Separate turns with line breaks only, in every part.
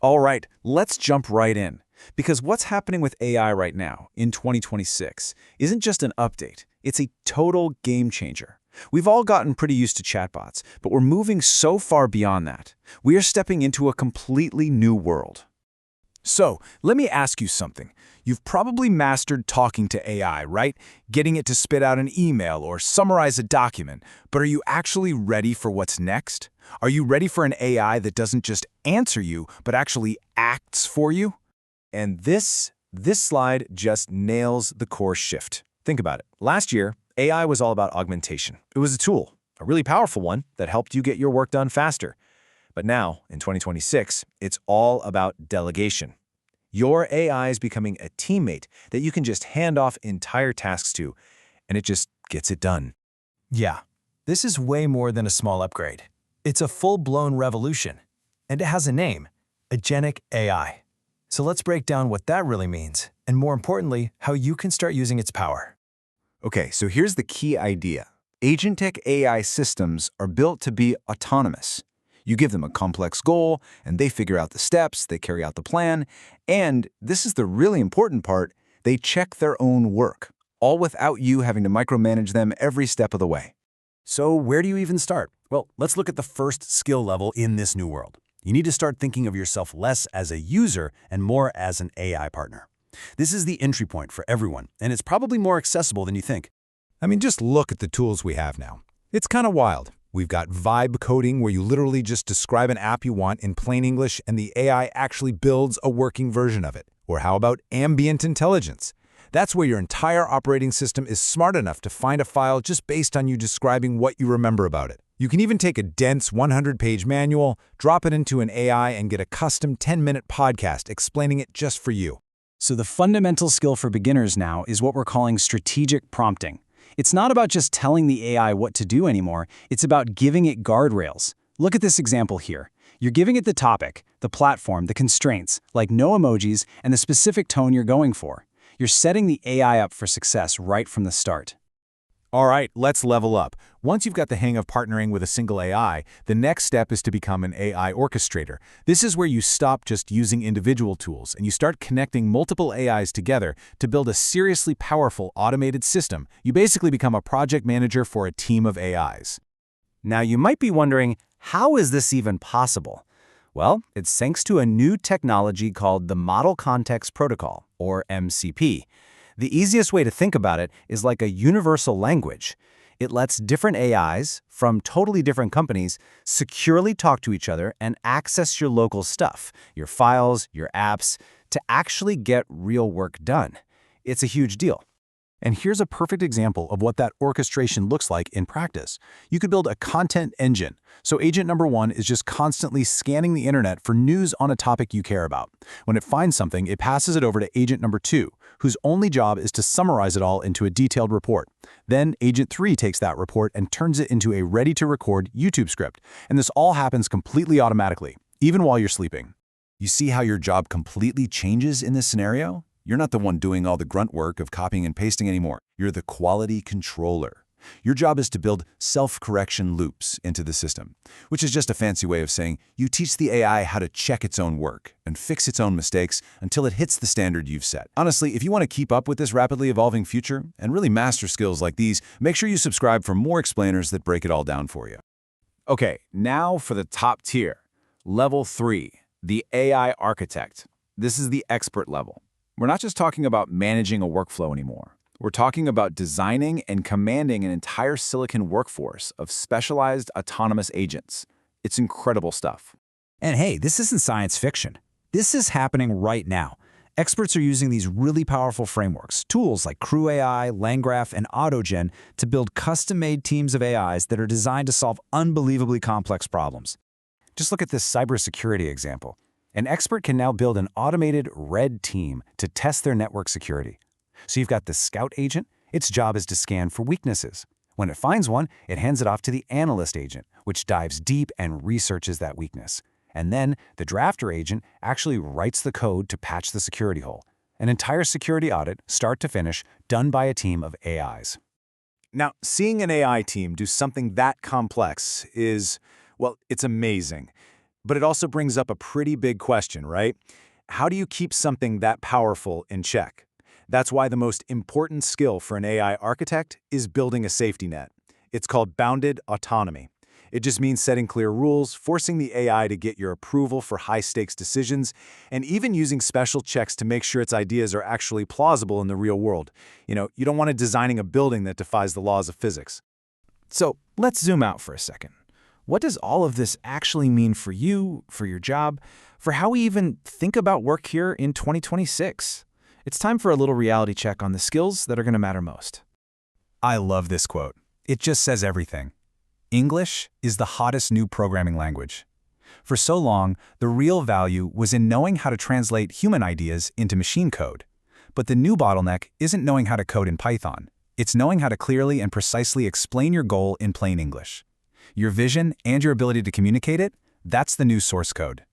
All right, let's jump right in. Because what's happening with AI right now, in 2026, isn't just an update, it's a total game changer. We've all gotten pretty used to chatbots, but we're moving so far beyond that. We are stepping into a completely new world. So, let me ask you something. You've probably mastered talking to AI, right? Getting it to spit out an email or summarize a document. But are you actually ready for what's next? Are you ready for an AI that doesn't just answer you, but actually acts for you? And this slide just nails the core shift. Think about it. Last year, AI was all about augmentation. It was a tool, a really powerful one that helped you get your work done faster. But now, in 2026, it's all about delegation. Your AI is becoming a teammate that you can just hand off entire tasks to, and it just gets it done.
Yeah, this is way more than a small upgrade. It's a full-blown revolution. And it has a name, Agentic AI. So let's break down what that really means, and more importantly, how you can start using its power.
Okay, so here's the key idea. Agentic AI systems are built to be autonomous. You give them a complex goal, and they figure out the steps, they carry out the plan, and this is the really important part, they check their own work, all without you having to micromanage them every step of the way.
So where do you even start? Well, let's look at the first skill level in this new world. You need to start thinking of yourself less as a user and more as an AI partner. This is the entry point for everyone, and it's probably more accessible than you think.
I mean, just look at the tools we have now. It's kind of wild. We've got vibe coding, where you literally just describe an app you want in plain English and the AI actually builds a working version of it. Or how about ambient intelligence? That's where your entire operating system is smart enough to find a file just based on you describing what you remember about it. You can even take a dense 100-page manual, drop it into an AI, and get a custom 10-minute podcast explaining it just for you.
So the fundamental skill for beginners now is what we're calling strategic prompting. It's not about just telling the AI what to do anymore, it's about giving it guardrails. Look at this example here. You're giving it the topic, the platform, the constraints, like no emojis, and the specific tone you're going for. You're setting the AI up for success right from the start.
All right, let's level up. Once you've got the hang of partnering with a single AI, the next step is to become an AI orchestrator. This is where you stop just using individual tools and you start connecting multiple AIs together to build a seriously powerful automated system. You basically become a project manager for a team of AIs.
Now you might be wondering, how is this even possible? Well, it's thanks to a new technology called the Model Context Protocol, or MCP. The easiest way to think about it is like a universal language. It lets different AIs from totally different companies securely talk to each other and access your local stuff, your files, your apps, to actually get real work done. It's a huge deal.
And here's a perfect example of what that orchestration looks like in practice. You could build a content engine. So agent number 1 is just constantly scanning the internet for news on a topic you care about. When it finds something, it passes it over to agent number 2, whose only job is to summarize it all into a detailed report. Then agent 3 takes that report and turns it into a ready-to-record YouTube script. And this all happens completely automatically, even while you're sleeping.
You see how your job completely changes in this scenario? You're not the one doing all the grunt work of copying and pasting anymore. You're the quality controller. Your job is to build self-correction loops into the system, which is just a fancy way of saying you teach the AI how to check its own work and fix its own mistakes until it hits the standard you've set. Honestly, if you want to keep up with this rapidly evolving future and really master skills like these, make sure you subscribe for more explainers that break it all down for you.
Okay, now for the top tier. Level 3, the AI architect. This is the expert level. We're not just talking about managing a workflow anymore. We're talking about designing and commanding an entire silicon workforce of specialized autonomous agents. It's incredible stuff.
And hey, this isn't science fiction. This is happening right now. Experts are using these really powerful frameworks, tools like Crew AI, LangGraph, and AutoGen to build custom-made teams of AIs that are designed to solve unbelievably complex problems. Just look at this cybersecurity example. An expert can now build an automated red team to test their network security. So you've got the Scout agent. Its job is to scan for weaknesses. When it finds one, it hands it off to the Analyst agent, which dives deep and researches that weakness. And then the Drafter agent actually writes the code to patch the security hole. An entire security audit, start to finish, done by a team of AIs.
Now, seeing an AI team do something that complex is, well, it's amazing.
But it also brings up a pretty big question, right? How do you keep something that powerful in check? That's why the most important skill for an AI architect is building a safety net. It's called bounded autonomy. It just means setting clear rules, forcing the AI to get your approval for high-stakes decisions, and even using special checks to make sure its ideas are actually plausible in the real world. You don't want it designing a building that defies the laws of physics.
So let's zoom out for a second. What does all of this actually mean for you, for your job, for how we even think about work here in 2026? It's time for a little reality check on the skills that are going to matter most.
I love this quote. It just says everything. English is the hottest new programming language. For so long, the real value was in knowing how to translate human ideas into machine code. But the new bottleneck isn't knowing how to code in Python. It's knowing how to clearly and precisely explain your goal in plain English. Your vision and your ability to communicate it, that's the new source code.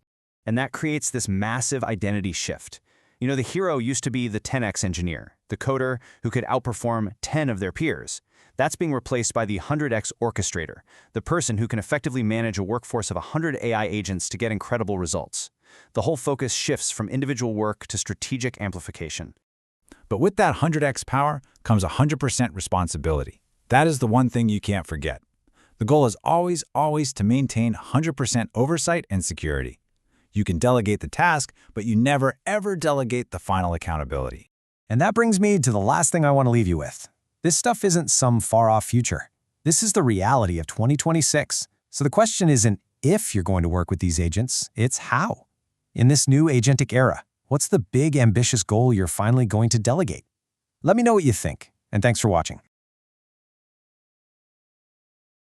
And that creates this massive identity shift. The hero used to be the 10x engineer, the coder who could outperform 10 of their peers. That's being replaced by the 100x orchestrator, the person who can effectively manage a workforce of 100 AI agents to get incredible results. The whole focus shifts from individual work to strategic amplification.
But with that 100x power comes 100% responsibility. That is the one thing you can't forget. The goal is always to maintain 100% oversight and security. You can delegate the task, but you never, ever delegate the final accountability.
And that brings me to the last thing I want to leave you with. This stuff isn't some far-off future. This is the reality of 2026. So the question isn't if you're going to work with these agents, it's how. In this new agentic era, what's the big, ambitious goal you're finally going to delegate? Let me know what you think, and thanks for watching.